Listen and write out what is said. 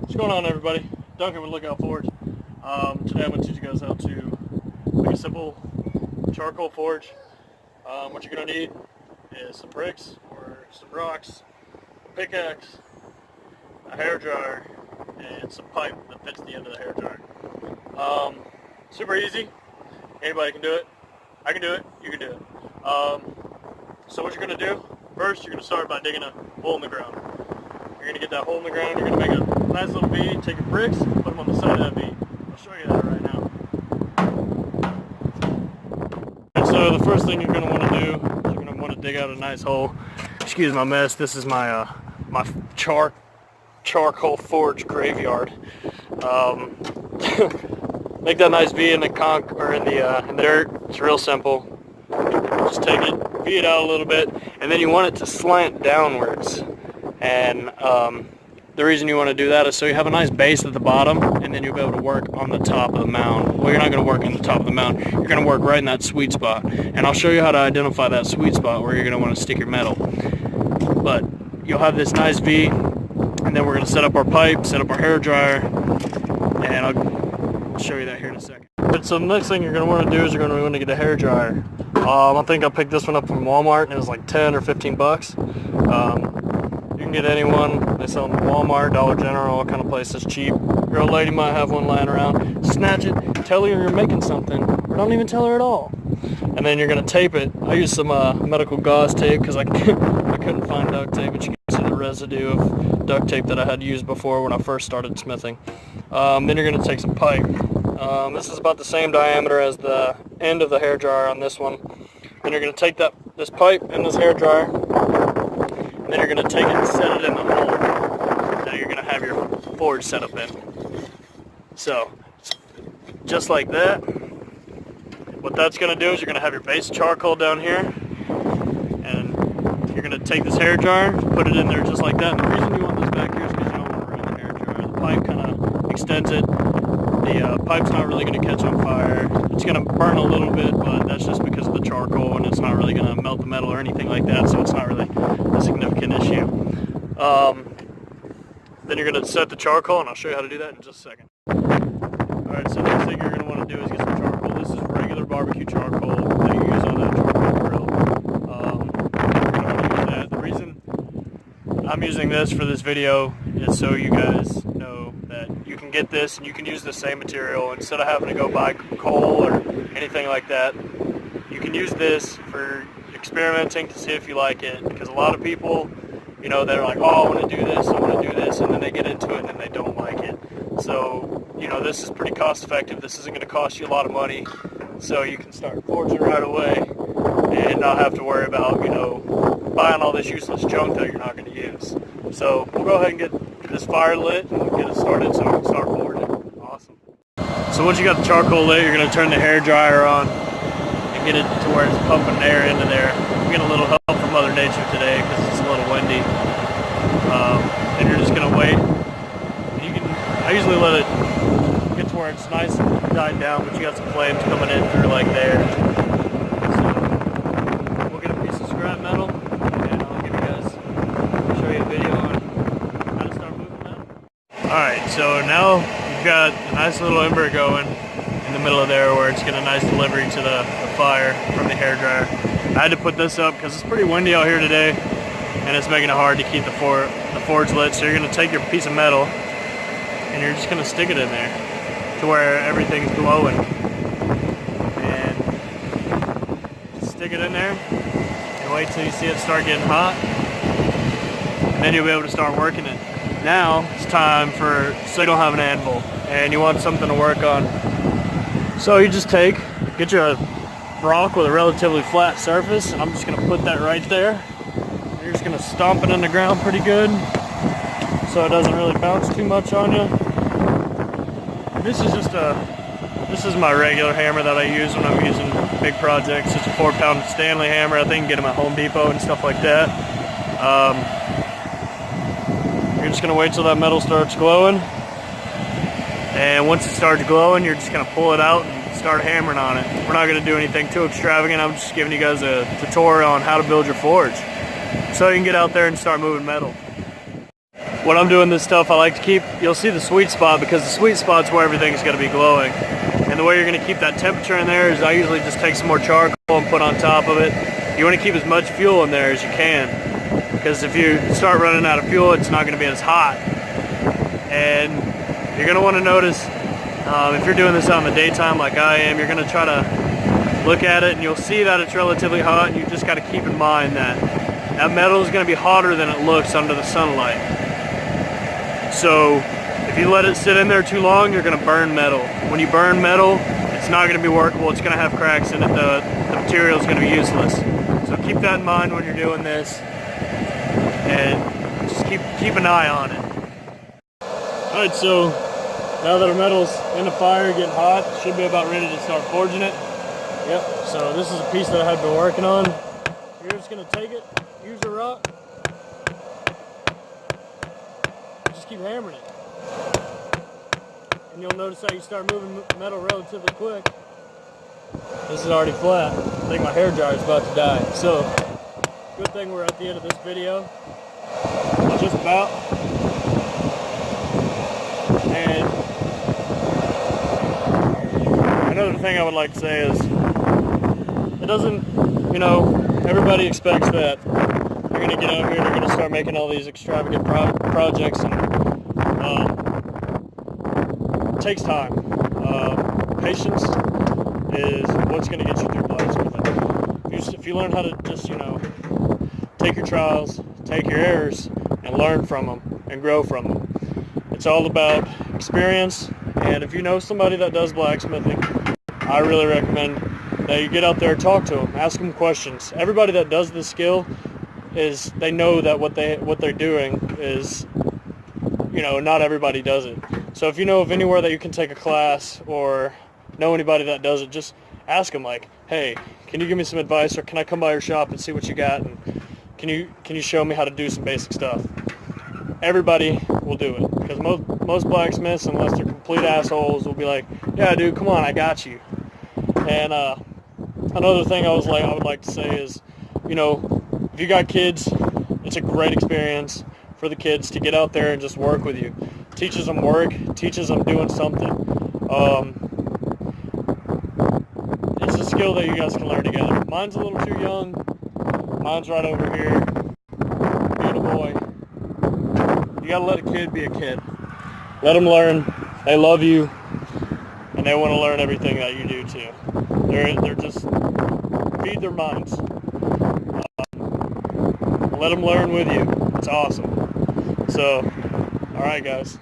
What's going on, everybody? Duncan with Lookout Forge. Today I'm going to teach you guys how to make a simple charcoal forge. What you're going to need is some bricks or some rocks, a pickaxe, a hairdryer, and some pipe that fits the end of the hairdryer. Super easy. Anybody can do it. I can do it. You can do it. So what you're going to do, first you're going to start by digging a hole in the ground. You're going to get that hole in the ground, you're going to make a nice little V, take your bricks, put them on the side of that V. I'll show you that right now. And so the first thing you're going to want to do is you're going to want to dig out a nice hole. Excuse my mess, this is my my charcoal forge graveyard. Make that nice V in the in the dirt. It's real simple. Just take it, V it out a little bit, and then you want it to slant downwards. And the reason you want to do that is so you have a nice base at the bottom, and then you'll be able to work on the top of the mound. Well, you're not going to work on the top of the mound. You're going to work right in that sweet spot. And I'll show you how to identify that sweet spot where you're going to want to stick your metal. But you'll have this nice V, and then we're going to set up our pipe, set up our hairdryer, and I'll show you that here in a second. So the next thing you're going to want to do is you're going to want to get a hairdryer. I think I picked this one up from Walmart, and it was like 10 or 15 bucks. You can get anyone. They sell them at Walmart, Dollar General, all kind of places, cheap. Your old lady might have one lying around. Snatch it, tell her you're making something, or don't even tell her at all. And then you're going to tape it. I used some medical gauze tape because I couldn't find duct tape, but you can see the residue of duct tape that I had used before when I first started smithing. Then you're going to take some pipe. This is about the same diameter as the end of the hairdryer on this one. Then you're going to take this pipe and this hairdryer, and then you're going to take it and set it in the hole that you're going to have your forge set up in. So, just like that. What that's going to do is you're going to have your base of charcoal down here, and you're going to take this hairdryer, put it in there just like that. And the reason you want this back here is because you don't want to ruin the hairdryer. The pipe kind of extends it. The pipe's not really going to catch on fire. It's going to burn a little bit, but that's just because of the charcoal, and it's not really going to melt the metal or anything like that, so it's not really a significant issue. Then you're going to set the charcoal, and I'll show you how to do that in just a second. Alright, so the next thing you're going to want to do is get some charcoal. This is regular barbecue charcoal that you use on a charcoal grill. You're going to want to use that. The reason I'm using this for this video is so you guys know that you can get this and you can use the same material instead of having to go buy coal or anything like that. You can use this for experimenting to see if you like it, because a lot of people, you know, they're like, oh, I want to do this, I want to do this, and then they get into it and then they don't like it. So, you know, this is pretty cost effective. This isn't going to cost you a lot of money, so you can start forging right away and not have to worry about, you know, buying all this useless junk that you're not going to use. So we'll go ahead and get this fire lit and get it started so we can start forging. Awesome. So once you got the charcoal lit, you're going to turn the hairdryer on and get it to where it's pumping air into there. I'm getting a little help from Mother Nature today because it's a little windy. And you're just going to wait. I usually let it get to where it's nice and died down, but you got some flames coming in through like there. So we'll get a piece of scrap metal, and I'll show you a video on how to start moving metal. Alright, so now you've got a nice little ember going in the middle of there where it's getting a nice delivery to the fire from the hairdryer. I had to put this up because it's pretty windy out here today, and it's making it hard to keep the forge lit. So you're going to take your piece of metal and you're just going to stick it in there to where everything's glowing, and stick it in there and wait till you see it start getting hot, and then you'll be able to start working it. Now it's time so you don't have an anvil and you want something to work on. So you just get you a rock with a relatively flat surface, and I'm just going to put that right there. You're just going to stomp it in the ground pretty good so it doesn't really bounce too much on you. This is my regular hammer that I use when I'm using big projects. It's a 4-pound Stanley hammer. I think you can get them at Home Depot and stuff like that. You're just going to wait till that metal starts glowing, and once it starts glowing, you're just going to pull it out and start hammering on it. We're not going to do anything too extravagant. I'm just giving you guys a tutorial on how to build your forge so you can get out there and start moving metal. when I'm doing this stuff, I like to keep, you'll see the sweet spot, because the sweet spot's where everything's going to be glowing. And the way you're going to keep that temperature in there is I usually just take some more charcoal and put on top of it. You want to keep as much fuel in there as you can, because if you start running out of fuel, it's not going to be as hot. And you're going to want to notice, if you're doing this out in the daytime like I am, you're going to try to look at it and you'll see that it's relatively hot, and you just got to keep in mind that that metal is going to be hotter than it looks under the sunlight. So if you let it sit in there too long, you're going to burn metal. When you burn metal, it's not going to be workable. It's going to have cracks in it. The material is going to be useless. So keep that in mind when you're doing this, and just keep an eye on it. Alright, so now that our metal's in the fire, getting hot, should be about ready to start forging it. Yep, so this is a piece that I had been working on. You're just going to take it, use a rock, just keep hammering it. And you'll notice how you start moving metal relatively quick. This is already flat. I think my hair dryer is about to die. So, good thing we're at the end of this video. Just about. And another thing I would like to say is, it doesn't, you know, everybody expects that they're going to get out here and they're going to start making all these extravagant projects, and it takes time. Patience is what's going to get you through blacksmithing. If you learn how to just, you know, take your trials, take your errors, and learn from them and grow from them. It's all about experience, and if you know somebody that does blacksmithing, I really recommend that you get out there, talk to them, ask them questions. Everybody that does this skill is, they know that what they're doing is, you know, not everybody does it. So if you know of anywhere that you can take a class or know anybody that does it, just ask them, like, hey, can you give me some advice, or can I come by your shop and see what you got, and can you show me how to do some basic stuff? Everybody will do it, because most blacksmiths, unless they're complete assholes, will be like, yeah, dude, come on, I got you. And another thing I would like to say is, you know, if you got kids, it's a great experience for the kids to get out there and just work with you. Teaches them work, teaches them doing something. It's a skill that you guys can learn together. Mine's a little too young. Mine's right over here. Being a boy. You gotta let a kid be a kid. Let them learn. They love you, and they want to learn everything that you do too. They're just, feed their minds. Let them learn with you. It's awesome. So, all right, guys.